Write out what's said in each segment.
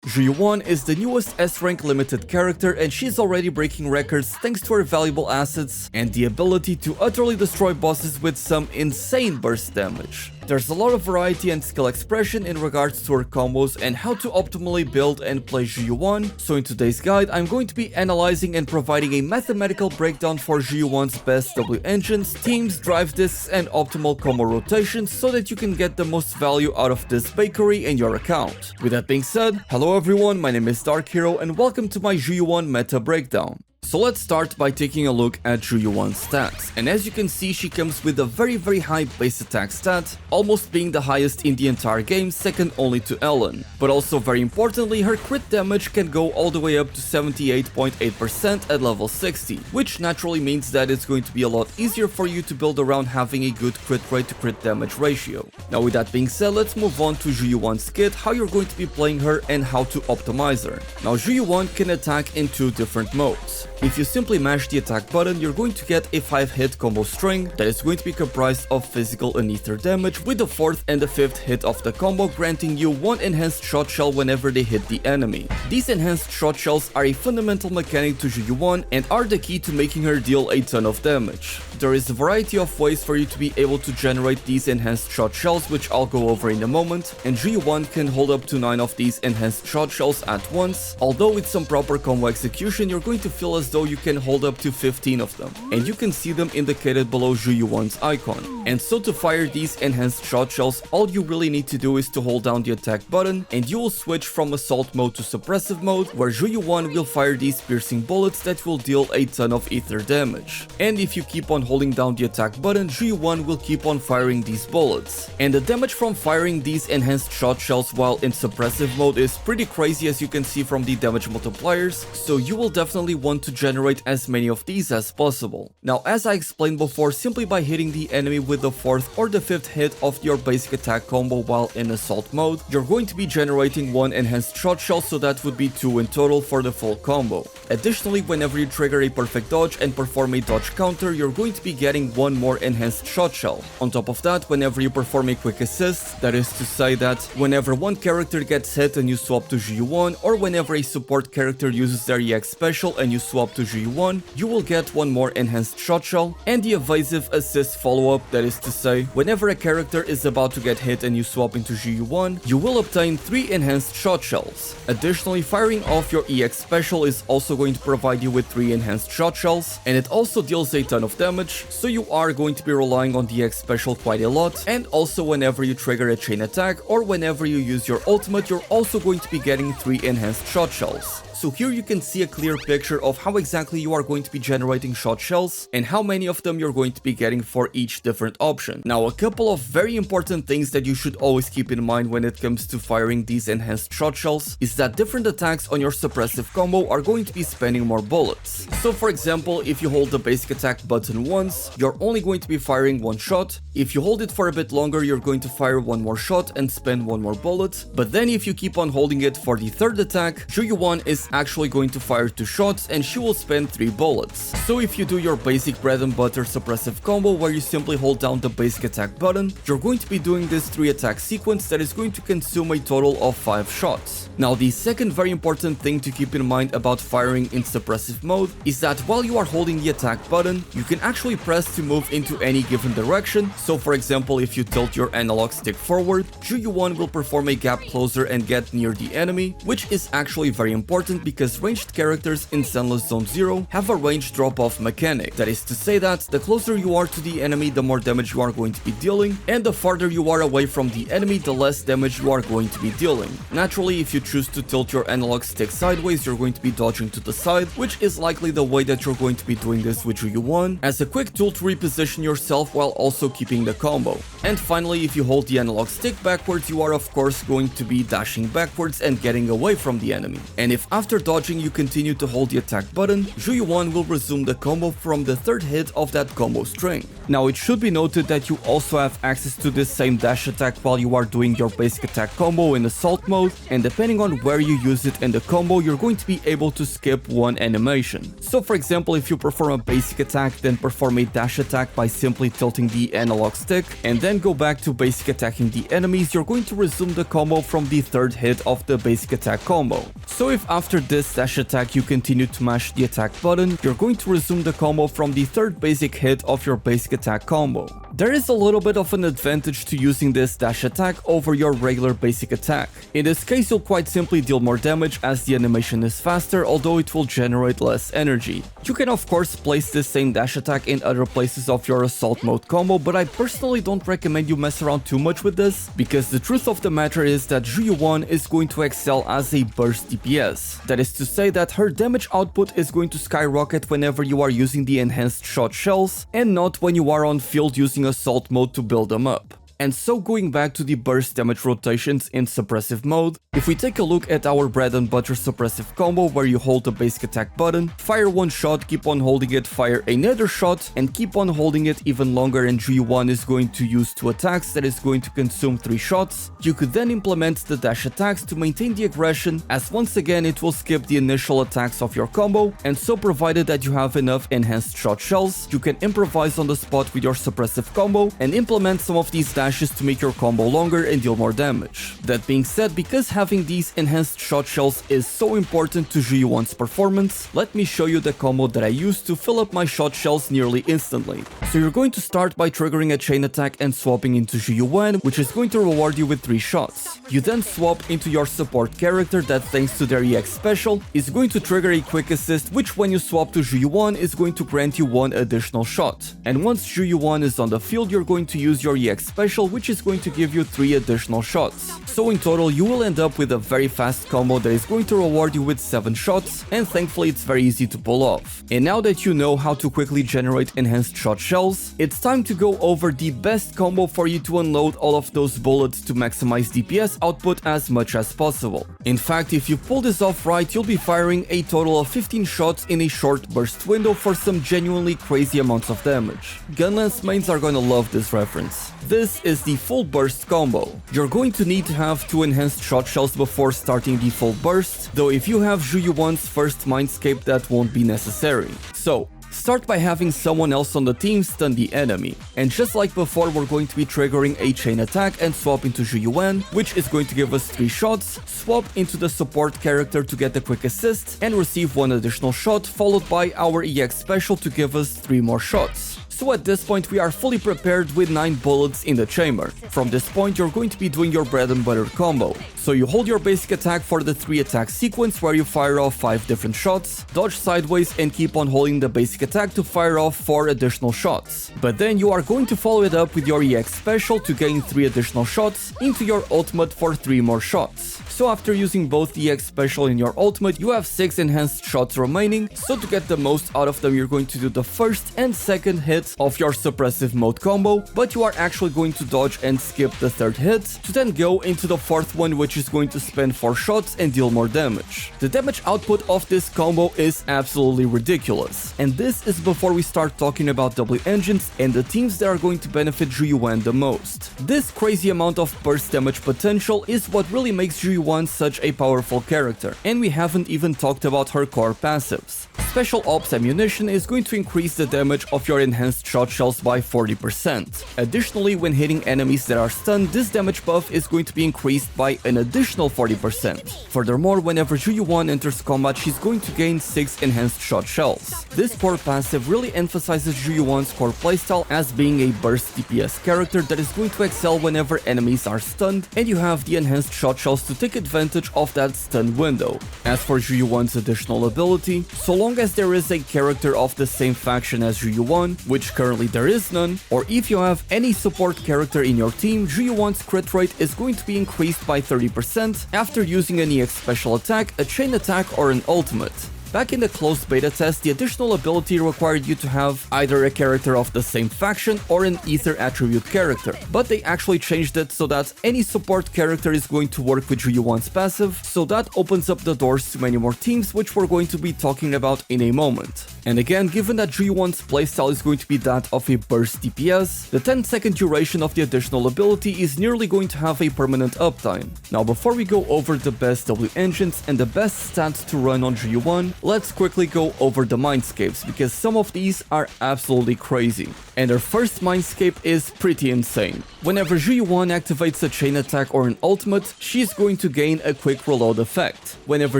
Zhu Yuan is the newest S-rank limited character and she's already breaking records thanks to her valuable assets and the ability to utterly destroy bosses with some insane burst damage. There's a lot of variety and skill expression in regards to her combos and how to optimally build and play Zhu Yuan, so in today's guide I'm going to be analyzing and providing a mathematical breakdown for Zhu Yuan's best W engines, teams, drive discs and optimal combo rotations so that you can get the most value out of this bakery in your account. With that being said, hello everyone, my name is DarkHero and welcome to my Zhu Yuan meta breakdown. So let's start by taking a look at Zhu Yuan Stats, and as you can see she comes with a very high base attack stat, almost being the highest in the entire game, second only to Ellen. But also very importantly, her crit damage can go all the way up to 78.8% at level 60, which naturally means that it's going to be a lot easier for you to build around having a good crit rate to crit damage ratio. Now with that being said, let's move on to Zhu Yuan's kit, how you're going to be playing her and how to optimize her. Now Zhu Yuan can attack in two different modes. If you simply mash the attack button, you're going to get a 5-hit combo string that is going to be comprised of physical and ether damage, with the 4th and the 5th hit of the combo granting you one enhanced shot shell whenever they hit the enemy. These enhanced shot shells are a fundamental mechanic to Zhu Yuan and are the key to making her deal a ton of damage. There is a variety of ways for you to be able to generate these enhanced shot shells, which I'll go over in a moment, and Zhu Yuan can hold up to 9 of these enhanced shot shells at once, although with some proper combo execution you're going to feel as though you can hold up to 15 of them, and you can see them indicated below Zhu Yuan's icon. And so to fire these enhanced shot shells, all you really need to do is to hold down the attack button, and you will switch from assault mode to suppressive mode, where Zhu Yuan will fire these piercing bullets that will deal a ton of ether damage. And if you keep on holding down the attack button, Zhu Yuan will keep on firing these bullets. And the damage from firing these enhanced shot shells while in suppressive mode is pretty crazy, as you can see from the damage multipliers, so you will definitely want to generate as many of these as possible. Now, as I explained before, simply by hitting the enemy with the 4th or the 5th hit of your basic attack combo while in assault mode, you're going to be generating one enhanced shot shell, so that would be 2 in total for the full combo. Additionally, whenever you trigger a perfect dodge and perform a dodge counter, you're going to be getting one more enhanced shot shell. On top of that, whenever you perform a quick assist, that is to say that whenever one character gets hit and you swap to Zhu Yuan, or whenever a support character uses their EX special and you swap to Zhu Yuan, you will get one more enhanced shot shell, and the evasive assist follow-up, that is to say, whenever a character is about to get hit and you swap into Zhu Yuan, you will obtain 3 enhanced shot shells. Additionally, firing off your EX special is also going to provide you with 3 enhanced shot shells, and it also deals a ton of damage, so you are going to be relying on the EX special quite a lot. And also whenever you trigger a chain attack or whenever you use your ultimate, you're also going to be getting 3 enhanced shot shells. So here you can see a clear picture of how exactly you are going to be generating shot shells and how many of them you're going to be getting for each different option. Now, a couple of very important things that you should always keep in mind when it comes to firing these enhanced shot shells is that different attacks on your suppressive combo are going to be spending more bullets. So for example, if you hold the basic attack button once, you're only going to be firing 1 shot. If you hold it for a bit longer, you're going to fire 1 more shot and spend 1 more bullet. But then if you keep on holding it for the 3rd attack, Zhu Yuan is actually going to fire 2 shots and she will spend 3 bullets. So if you do your basic bread and butter suppressive combo where you simply hold down the basic attack button, you're going to be doing this 3 attack sequence that is going to consume a total of 5 shots. Now, the second very important thing to keep in mind about firing in suppressive mode is that while you are holding the attack button, you can actually press to move into any given direction. So for example, if you tilt your analog stick forward, Zhu Yuan will perform a gap closer and get near the enemy, which is actually very important because ranged characters in Zenless Zone 0 have a range drop-off mechanic. That is to say that the closer you are to the enemy, the more damage you are going to be dealing, and the farther you are away from the enemy, the less damage you are going to be dealing. Naturally, if you choose to tilt your analog stick sideways, you're going to be dodging to the side, which is likely the way that you're going to be doing this with Zhu Yuan, as a quick tool to reposition yourself while also keeping the combo. And finally, if you hold the analog stick backwards, you are of course going to be dashing backwards and getting away from the enemy. And if after After dodging, you continue to hold the attack button. Zhu Yuan will resume the combo from the third hit of that combo string. Now it should be noted that you also have access to this same dash attack while you are doing your basic attack combo in assault mode, and depending on where you use it in the combo, you're going to be able to skip one animation. So for example, if you perform a basic attack, then perform a dash attack by simply tilting the analog stick, and then go back to basic attacking the enemies, you're going to resume the combo from the third hit of the basic attack combo. So if after this dash attack you continue to mash the attack button, you're going to resume the combo from the third basic hit of your basic attack combo. There is a little bit of an advantage to using this dash attack over your regular basic attack. In this case, you'll quite simply deal more damage as the animation is faster, although it will generate less energy. You can of course place this same dash attack in other places of your assault mode combo, but I personally don't recommend you mess around too much with this, because the truth of the matter is that Zhu Yuan is going to excel as a burst DPS. That is to say that her damage output is going to skyrocket whenever you are using the enhanced Shotshells, and not when you are on field using assault mode to build them up. And so going back to the burst damage rotations in suppressive mode, if we take a look at our bread and butter suppressive combo where you hold the basic attack button, fire one shot, keep on holding it, fire another shot, and keep on holding it even longer, and Zhu Yuan is going to use 2 attacks that is going to consume 3 shots, you could then implement the dash attacks to maintain the aggression, as once again it will skip the initial attacks of your combo, and so provided that you have enough enhanced shot shells, you can improvise on the spot with your suppressive combo and implement some of these dashes to make your combo longer and deal more damage. That being said, because having these enhanced shot shells is so important to Zhu Yuan's performance, let me show you the combo that I use to fill up my shot shells nearly instantly. So you're going to start by triggering a chain attack and swapping into Zhu Yuan, which is going to reward you with 3 shots. You then swap into your support character that, thanks to their EX special, is going to trigger a quick assist, which when you swap to Zhu Yuan is going to grant you 1 additional shot. And once Zhu Yuan is on the field, you're going to use your EX special, which is going to give you 3 additional shots. So in total, you will end up with a very fast combo that is going to reward you with 7 shots, and thankfully it's very easy to pull off. And now that you know how to quickly generate enhanced shot shells, it's time to go over the best combo for you to unload all of those bullets to maximize DPS output as much as possible. In fact, if you pull this off right, you'll be firing a total of 15 shots in a short burst window for some genuinely crazy amounts of damage. Gunlance mains are gonna love this reference. This is the full burst combo. You're going to need to have 2 enhanced shot shells before starting the full burst, though if you have Zhu Yuan's first Mindscape, that won't be necessary. So, start by having someone else on the team stun the enemy. And just like before, we're going to be triggering a chain attack and swap into Zhu Yuan, which is going to give us 3 shots, swap into the support character to get a quick assist, and receive 1 additional shot, followed by our EX special to give us 3 more shots. So at this point we are fully prepared with 9 bullets in the chamber. From this point you're going to be doing your bread and butter combo. So you hold your basic attack for the 3 attack sequence where you fire off 5 different shots, dodge sideways and keep on holding the basic attack to fire off 4 additional shots. But then you are going to follow it up with your EX special to gain 3 additional shots into your ultimate for 3 more shots. So after using both the EX special and your ultimate, you have 6 enhanced shots remaining, so to get the most out of them you're going to do the first and second hit of your suppressive mode combo, but you are actually going to dodge and skip the third hit, to then go into the fourth one, which is going to spend 4 shots and deal more damage. The damage output of this combo is absolutely ridiculous, and this is before we start talking about W engines and the teams that are going to benefit Zhu Yuan the most. This crazy amount of burst damage potential is what really makes Zhu Yuan such a powerful character, and we haven't even talked about her core passives. Special Ops Ammunition is going to increase the damage of your enhanced shot shells by 40%. Additionally, when hitting enemies that are stunned, this damage buff is going to be increased by an additional 40%. Furthermore, whenever Zhu Yuan enters combat, she's going to gain 6 enhanced shot shells. This core passive really emphasizes Zhu Yuan's core playstyle as being a burst DPS character that is going to excel whenever enemies are stunned, and you have the enhanced shot shells to take advantage of that stun window. As for Zhu Yuan's additional ability, so long as there is a character of the same faction as Zhu Yuan, which currently there is none, or if you have any support character in your team, Zhu Yuan's crit rate is going to be increased by 30% after using an EX special attack, a chain attack or an ultimate. Back in the closed beta test, the additional ability required you to have either a character of the same faction or an ether attribute character, but they actually changed it so that any support character is going to work with Zhu Yuan's passive, so that opens up the doors to many more teams, which we're going to be talking about in a moment. And again, given that Zhu Yuan's playstyle is going to be that of a burst DPS, the 10-second duration of the additional ability is nearly going to have a permanent uptime. Now, before we go over the best W engines and the best stats to run on Zhu Yuan, let's quickly go over the Mindscapes, because some of these are absolutely crazy. And our first Mindscape is pretty insane. Whenever Zhu Yuan activates a chain attack or an ultimate, she's going to gain a quick reload effect. Whenever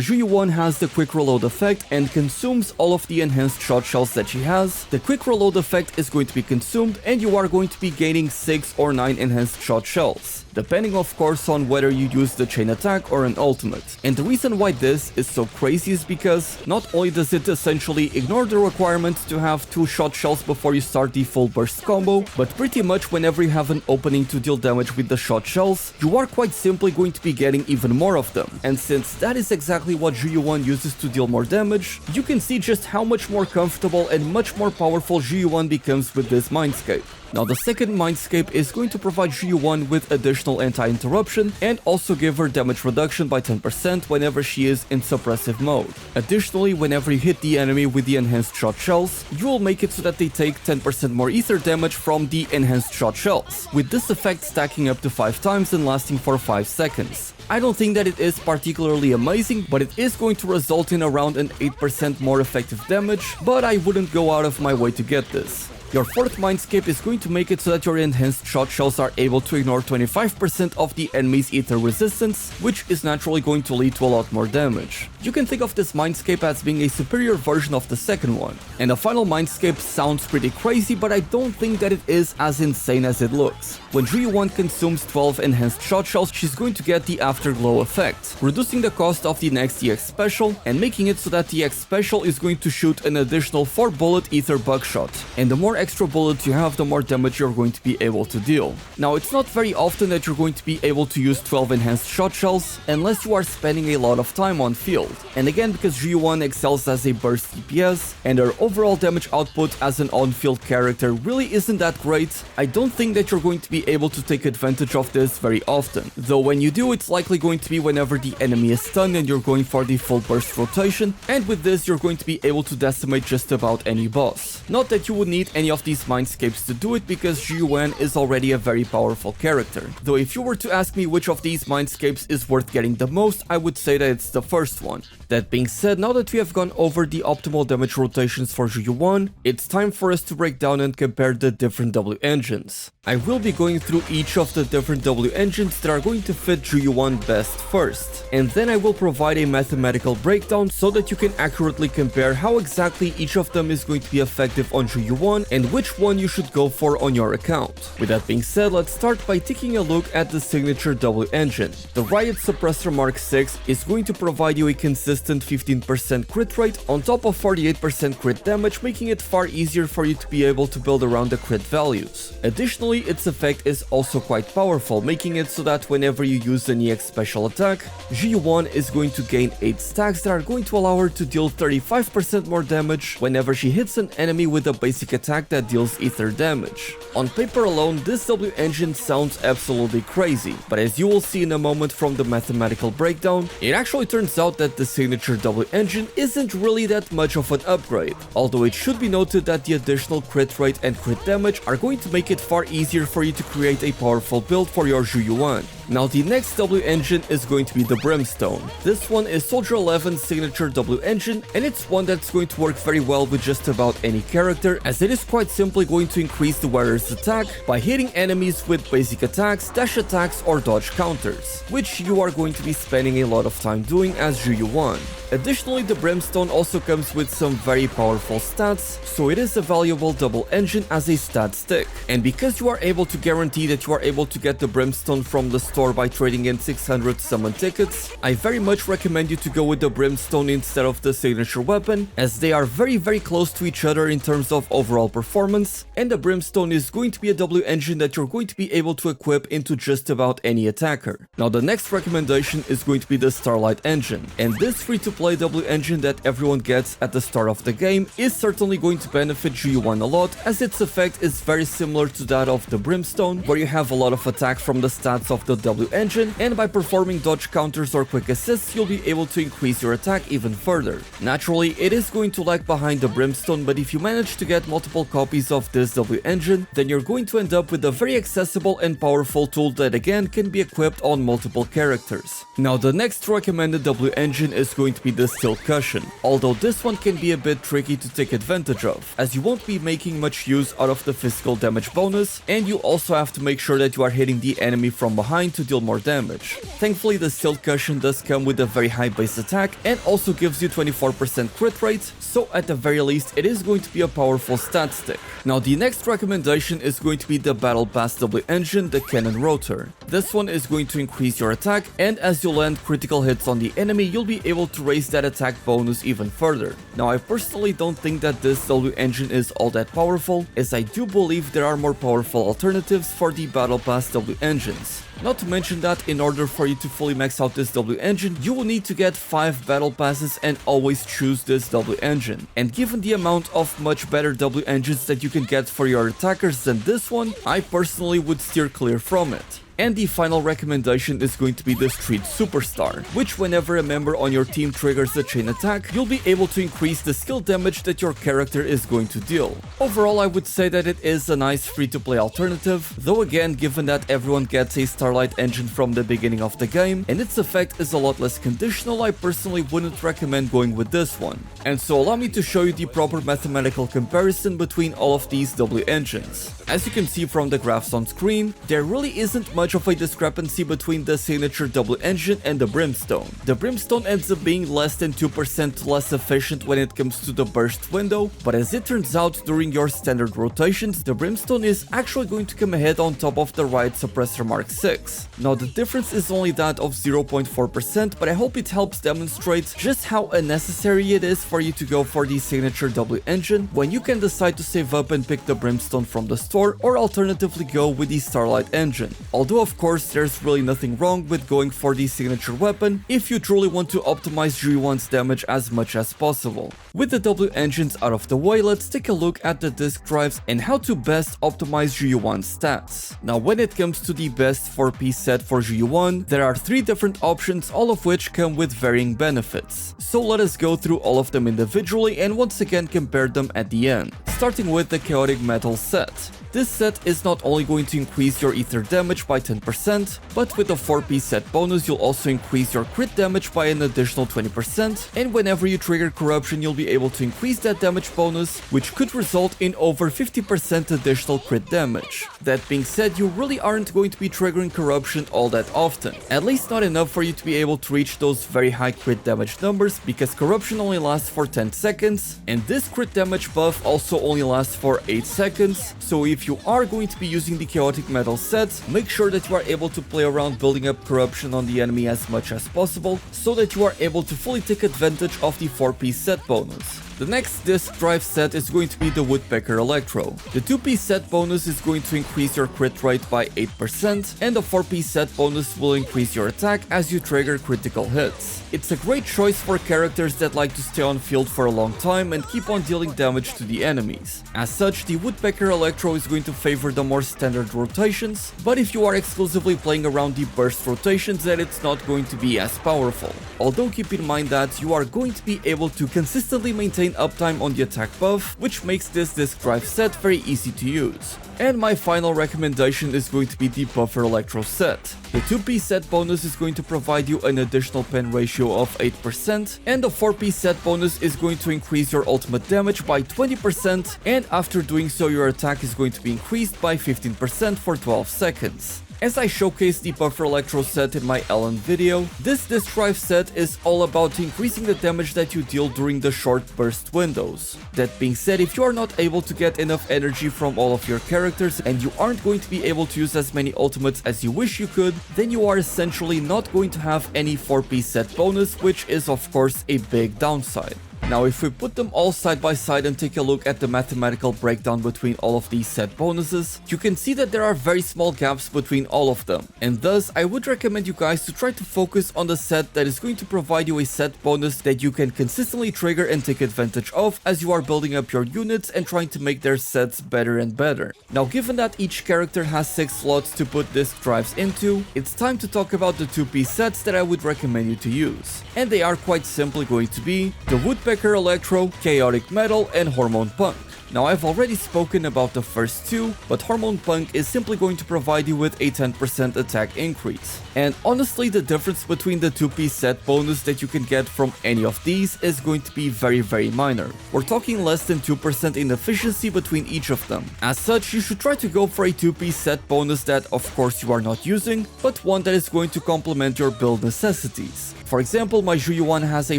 Zhu Yuan has the quick reload effect and consumes all of the enhanced shot shells that she has, the quick reload effect is going to be consumed and you are going to be gaining 6 or 9 enhanced shot shells, depending of course on whether you use the chain attack or an ultimate. And the reason why this is so crazy is because not only does it essentially ignore the requirement to have 2 shot shells before you start the full burst combo, but pretty much whenever you have an opening to deal damage with the shot shells, you are quite simply going to be getting even more of them. And since that is exactly what Zhu Yuan uses to deal more damage, you can see just how much more comfortable and much more powerful Zhu Yuan becomes with this Mindscape. Now, the second Mindscape is going to provide Zhu Yuan with additional anti-interruption and also give her damage reduction by 10% whenever she is in suppressive mode. Additionally, whenever you hit the enemy with the enhanced shot shells, you will make it so that they take 10% more ether damage from the enhanced shot shells, with this effect stacking up to 5 times and lasting for 5 seconds. I don't think that it is particularly amazing, but it is going to result in around an 8% more effective damage, but I wouldn't go out of my way to get this. Your fourth Mindscape is going to make it so that your enhanced shot shells are able to ignore 25% of the enemy's ether resistance, which is naturally going to lead to a lot more damage. You can think of this Mindscape as being a superior version of the second one. And the final Mindscape sounds pretty crazy, but I don't think that it is as insane as it looks. When Zhu Yuan consumes 12 enhanced shot shells, she's going to get the Afterglow effect, reducing the cost of the next EX special and making it so that the EX special is going to shoot an additional 4 bullet ether buckshot. And the more extra bullets you have, the more damage you're going to be able to deal. Now, it's not very often that you're going to be able to use 12 enhanced shot shells unless you are spending a lot of time on field. And again, because Zhu Yuan excels as a burst DPS and her overall damage output as an on-field character really isn't that great, I don't think that you're going to be able to take advantage of this very often. Though when you do, it's likely going to be whenever the enemy is stunned and you're going for the full burst rotation, and with this you're going to be able to decimate just about any boss. Not that you would need any of these Mindscapes to do it, because Zhu Yuan is already a very powerful character. Though if you were to ask me which of these Mindscapes is worth getting the most, I would say that it's the first one. That being said, now that we have gone over the optimal damage rotations for Zhu Yuan, it's time for us to break down and compare the different W engines. I will be going through each of the different W engines that are going to fit Zhu Yuan best first, and then I will provide a mathematical breakdown so that you can accurately compare how exactly each of them is going to be effective on Zhu Yuan and which one you should go for on your account. With that being said, let's start by taking a look at the signature W engine. The Riot Suppressor Mark 6 is going to provide you a consistent 15% crit rate on top of 48% crit damage, making it far easier for you to be able to build around the crit values. Additionally, its effect is also quite powerful, making it so that whenever you use an EX special attack, Zhu Yuan is going to gain 8 stacks that are going to allow her to deal 35% more damage whenever she hits an enemy with a basic attack that deals ether damage. On paper alone, this W engine sounds absolutely crazy, but as you will see in a moment from the mathematical breakdown, it actually turns out that the signature W engine isn't really that much of an upgrade, although it should be noted that the additional crit rate and crit damage are going to make it far easier for you to create a powerful build for your Zhu Yuan. Now, the next W engine is going to be the Brimstone. This one is Soldier 11's signature W engine, and it's one that's going to work very well with just about any character, as it is quite simply going to increase the wearer's attack by hitting enemies with basic attacks, dash attacks, or dodge counters, which you are going to be spending a lot of time doing as Zhu Yuan. Additionally, the Brimstone also comes with some very powerful stats, so it is a valuable double engine as a stat stick. And because you are able to guarantee that you are able to get the Brimstone from the store by trading in 600 summon tickets, I very much recommend you to go with the Brimstone instead of the signature weapon, as they are very close to each other in terms of overall performance, and the Brimstone is going to be a W engine that you're going to be able to equip into just about any attacker. Now, the next recommendation is going to be the Starlight engine, and this free to free-to-play W engine that everyone gets at the start of the game is certainly going to benefit Zhu Yuan a lot, as its effect is very similar to that of the Brimstone, where you have a lot of attack from the stats of the W engine, and by performing dodge counters or quick assists, you'll be able to increase your attack even further. Naturally, it is going to lag behind the Brimstone, but if you manage to get multiple copies of this W engine, then you're going to end up with a very accessible and powerful tool that again can be equipped on multiple characters. Now the next recommended W engine is going to be the Steel Cushion, although this one can be a bit tricky to take advantage of, as you won't be making much use out of the physical damage bonus, and you also have to make sure that you are hitting the enemy from behind to deal more damage. Thankfully, the Steel Cushion does come with a very high base attack and also gives you 24% crit rate, so at the very least it is going to be a powerful stat stick. Now the next recommendation is going to be the Battle Pass W engine, the Cannon Rotor. This one is going to increase your attack, and as you land critical hits on the enemy, you'll be able to raise that attack bonus even further. Now I personally don't think that this W engine is all that powerful, as I do believe there are more powerful alternatives for the Battle Pass W engines. Not to mention that in order for you to fully max out this W engine, you will need to get 5 battle passes and always choose this W engine. And given the amount of much better W engines that you can get for your attackers than this one, I personally would steer clear from it. And the final recommendation is going to be the Street Superstar, which whenever a member on your team triggers a chain attack, you'll be able to increase the skill damage that your character is going to deal. Overall, I would say that it is a nice free-to-play alternative, though again, given that everyone gets a Starlight engine from the beginning of the game, and its effect is a lot less conditional, I personally wouldn't recommend going with this one. And so allow me to show you the proper mathematical comparison between all of these W engines. As you can see from the graphs on screen, there really isn't much of a discrepancy between the signature W engine and the Brimstone. The Brimstone ends up being less than 2% less efficient when it comes to the burst window, but as it turns out during your standard rotations, the Brimstone is actually going to come ahead on top of the Riot Suppressor Mark 6. Now the difference is only that of 0.4%, but I hope it helps demonstrate just how unnecessary it is for you to go for the signature W engine when you can decide to save up and pick the Brimstone from the store, or alternatively go with the Starlight engine. Although of course there's really nothing wrong with going for the signature weapon if you truly want to optimize Zhu Yuan's damage as much as possible. With the W engines out of the way, let's take a look at the disk drives and how to best optimize Zhu Yuan stats. Now when it comes to the best 4-piece set for Zhu Yuan, there are 3 different options, all of which come with varying benefits. So let us go through all of them individually and once again compare them at the end. Starting with the Chaotic Metal set. This set is not only going to increase your ether damage by 10%, but with the 4-piece set bonus you'll also increase your crit damage by an additional 20%, and whenever you trigger corruption you'll be able to increase that damage bonus, which could result in over 50% additional crit damage. That being said, you really aren't going to be triggering corruption all that often, at least not enough for you to be able to reach those very high crit damage numbers, because corruption only lasts for 10 seconds, and this crit damage buff also only lasts for 8 seconds, so if you are going to be using the Chaotic Metal set, make sure that you are able to play around building up corruption on the enemy as much as possible, so that you are able to fully take advantage of the 4-piece set bonus. The next disc drive set is going to be the Woodpecker Electro. The 2-piece set bonus is going to increase your crit rate by 8%, and the 4-piece set bonus will increase your attack as you trigger critical hits. It's a great choice for characters that like to stay on field for a long time and keep on dealing damage to the enemies. As such, the Woodpecker Electro is going to favor the more standard rotations, but if you are exclusively playing around the burst rotations, then it's not going to be as powerful. Although keep in mind that you are going to be able to consistently maintain uptime on the attack buff, which makes this disc drive set very easy to use. And my final recommendation is going to be the Buffer Electro set. The 2-piece set bonus is going to provide you an additional pen ratio of 8%, and the 4-piece set bonus is going to increase your ultimate damage by 20%, and after doing so your attack is going to be increased by 15% for 12 seconds. As I showcased the Buffer Electro set in my Ellen video, this disc drive set is all about increasing the damage that you deal during the short burst windows. That being said, if you are not able to get enough energy from all of your characters and you aren't going to be able to use as many ultimates as you wish you could, then you are essentially not going to have any 4-piece set bonus, which is of course a big downside. Now if we put them all side by side and take a look at the mathematical breakdown between all of these set bonuses, you can see that there are very small gaps between all of them, and thus I would recommend you guys to try to focus on the set that is going to provide you a set bonus that you can consistently trigger and take advantage of as you are building up your units and trying to make their sets better and better. Now given that each character has 6 slots to put disc drives into, it's time to talk about the 2-piece sets that I would recommend you to use. And they are quite simply going to be the Woodpecker Electro, Chaotic Metal, and Hormone Punk. Now I've already spoken about the first two, but Hormone Punk is simply going to provide you with a 10% attack increase. And honestly, the difference between the 2-piece set bonus that you can get from any of these is going to be very minor. We're talking less than 2% in efficiency between each of them. As such, you should try to go for a 2-piece set bonus that of course you are not using, but one that is going to complement your build necessities. For example, my Zhu Yuan has a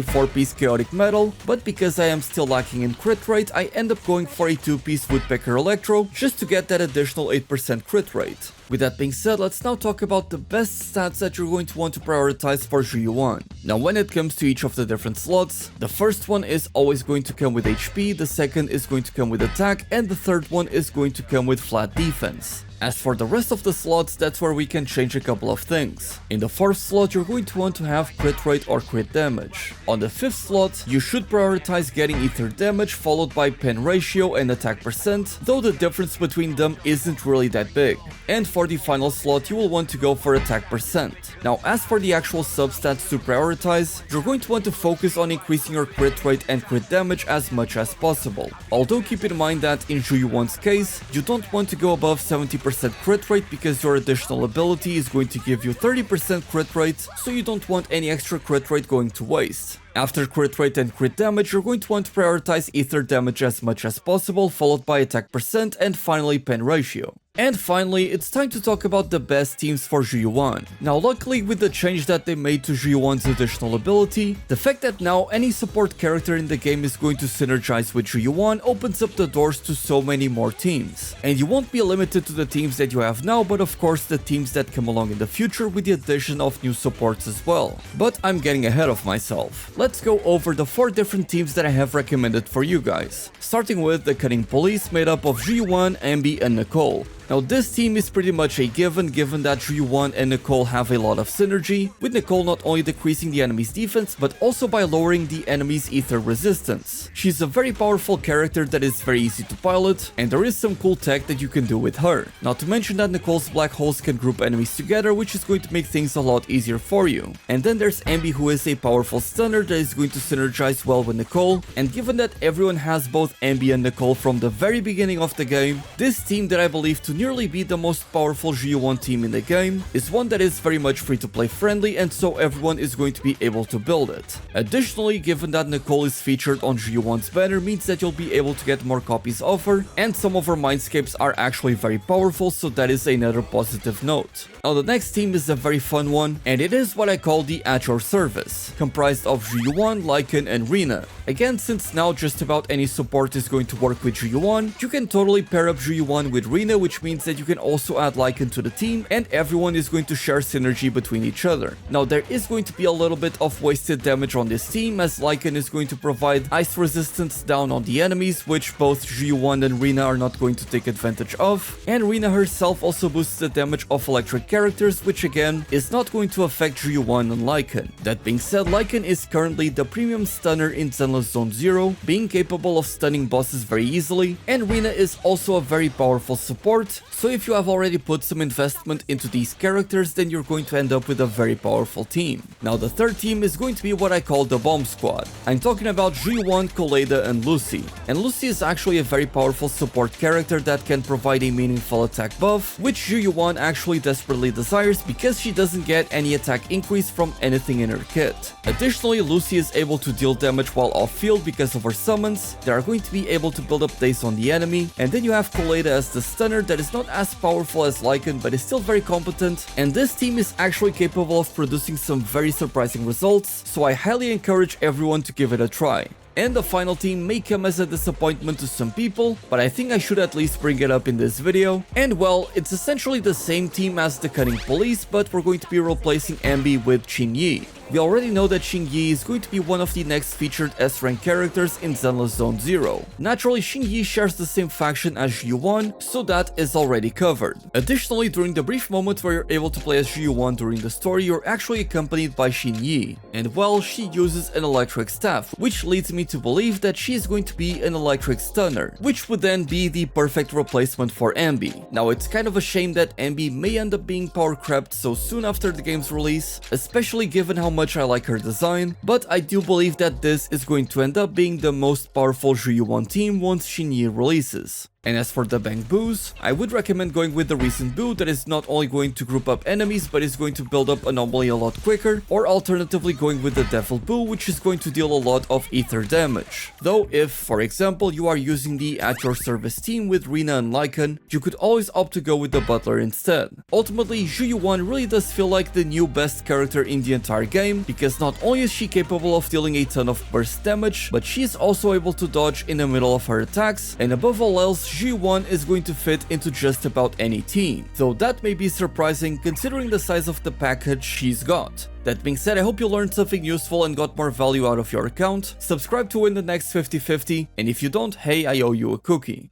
4-piece Chaotic Metal, but because I am still lacking in crit rate, I end up going for a 2-piece Woodpecker Electro just to get that additional 8% crit rate. With that being said, let's now talk about the best stats that you're going to want to prioritize for Zhu Yuan. Now when it comes to each of the different slots, the first one is always going to come with HP, the second is going to come with attack, and the third one is going to come with flat defense. As for the rest of the slots, that's where we can change a couple of things. In the 4th slot, you're going to want to have crit rate or crit damage. On the 5th slot, you should prioritize getting ether damage followed by pen ratio and attack percent, though the difference between them isn't really that big. And for the final slot, you will want to go for attack percent. Now as for the actual substats to prioritize, you're going to want to focus on increasing your crit rate and crit damage as much as possible. Although keep in mind that in Zhu Yuan's case, you don't want to go above 70% crit rate because your additional ability is going to give you 30% crit rate, so you don't want any extra crit rate going to waste. After crit rate and crit damage, you're going to want to prioritize ether damage as much as possible, followed by attack percent, and finally pen ratio. And finally, it's time to talk about the best teams for Zhu Yuan. Now luckily, with the change that they made to Zhu Yuan's additional ability, the fact that now any support character in the game is going to synergize with Zhu Yuan opens up the doors to so many more teams. And you won't be limited to the teams that you have now, but of course the teams that come along in the future with the addition of new supports as well. But I'm getting ahead of myself. Let's go over the 4 different teams that I have recommended for you guys. Starting with the Cunning Police, made up of Zhu Yuan, Anby, and Nicole. Now this team is pretty much a given that Zhu Yuan and Nicole have a lot of synergy, with Nicole not only decreasing the enemy's defense but also by lowering the enemy's ether resistance. She's a very powerful character that is very easy to pilot, and there is some cool tech that you can do with her. Not to mention that Nicole's black holes can group enemies together, which is going to make things a lot easier for you. And then there's Anby, who is a powerful stunner that is going to synergize well with Nicole, and given that everyone has both Anby and Nicole from the very beginning of the game, this team that I believe to nearly be the most powerful Zhu Yuan team in the game is one that is very much free to play friendly, and so everyone is going to be able to build it. Additionally, given that Nicole is featured on Zhu Yuan's banner means that you'll be able to get more copies of her, and some of her mindscapes are actually very powerful, so that is another positive note. Now the next team is a very fun one, and it is what I call the At Your Service, comprised of Zhu Yuan, Lycaon, and Rina. Again, since now just about any support is going to work with Zhu Yuan, you can totally pair up Zhu Yuan with Rina, which means that you can also add Lycaon to the team, and everyone is going to share synergy between each other. Now there is going to be a little bit of wasted damage on this team, as Lycaon is going to provide ice resistance down on the enemies, which both Zhu Yuan and Rina are not going to take advantage of, and Rina herself also boosts the damage of electric characters, which again is not going to affect Zhu Yuan and Lycaon. That being said, Lycaon is currently the premium stunner in Zenless Zone 0, being capable of stunning bosses very easily, and Rina is also a very powerful support, so if you have already put some investment into these characters, then you're going to end up with a very powerful team. Now the third team is going to be what I call the Bomb Squad. I'm talking about Zhu Yuan, Koleda, and Lucy. And Lucy is actually a very powerful support character that can provide a meaningful attack buff, which Zhu Yuan actually desperately desires because she doesn't get any attack increase from anything in her kit. Additionally, Lucy is able to deal damage while off field because of her summons. They are going to be able to build up days on the enemy, and then you have Koleda as the stunner that is not as powerful as Lycaon but is still very competent, and this team is actually capable of producing some very surprising results, so I highly encourage everyone to give it a try. And the final team may come as a disappointment to some people, but I think I should at least bring it up in this video. And well, it's essentially the same team as the Cunning Police, but we're going to be replacing Anby with Qin Yi. We already know that Xingyi is going to be one of the next featured S-rank characters in Zenless Zone 0. Naturally, Xingyi shares the same faction as Zhu Yuan, so that is already covered. Additionally, during the brief moment where you're able to play as Zhu Yuan during the story, you're actually accompanied by Xingyi, and well, she uses an electric staff, which leads me to believe that she is going to be an electric stunner, which would then be the perfect replacement for Anby. Now, it's kind of a shame that Anby may end up being power crept so soon after the game's release, especially given how much I like her design, but I do believe that this is going to end up being the most powerful Zhu Yuan team once Xingyi releases. And as for the Bang Boos, I would recommend going with the recent boo that is not only going to group up enemies but is going to build up anomaly a lot quicker, or alternatively going with the Devil Boo, which is going to deal a lot of ether damage. Though if, for example, you are using the At Your Service team with Rina and Lycaon, you could always opt to go with the Butler instead. Ultimately, Zhu Yuan really does feel like the new best character in the entire game, because not only is she capable of dealing a ton of burst damage, but she is also able to dodge in the middle of her attacks, and above all else, Zhu Yuan is going to fit into just about any team, though that may be surprising considering the size of the package she's got. That being said, I hope you learned something useful and got more value out of your account. Subscribe to win the next 50/50, and if you don't, hey, I owe you a cookie.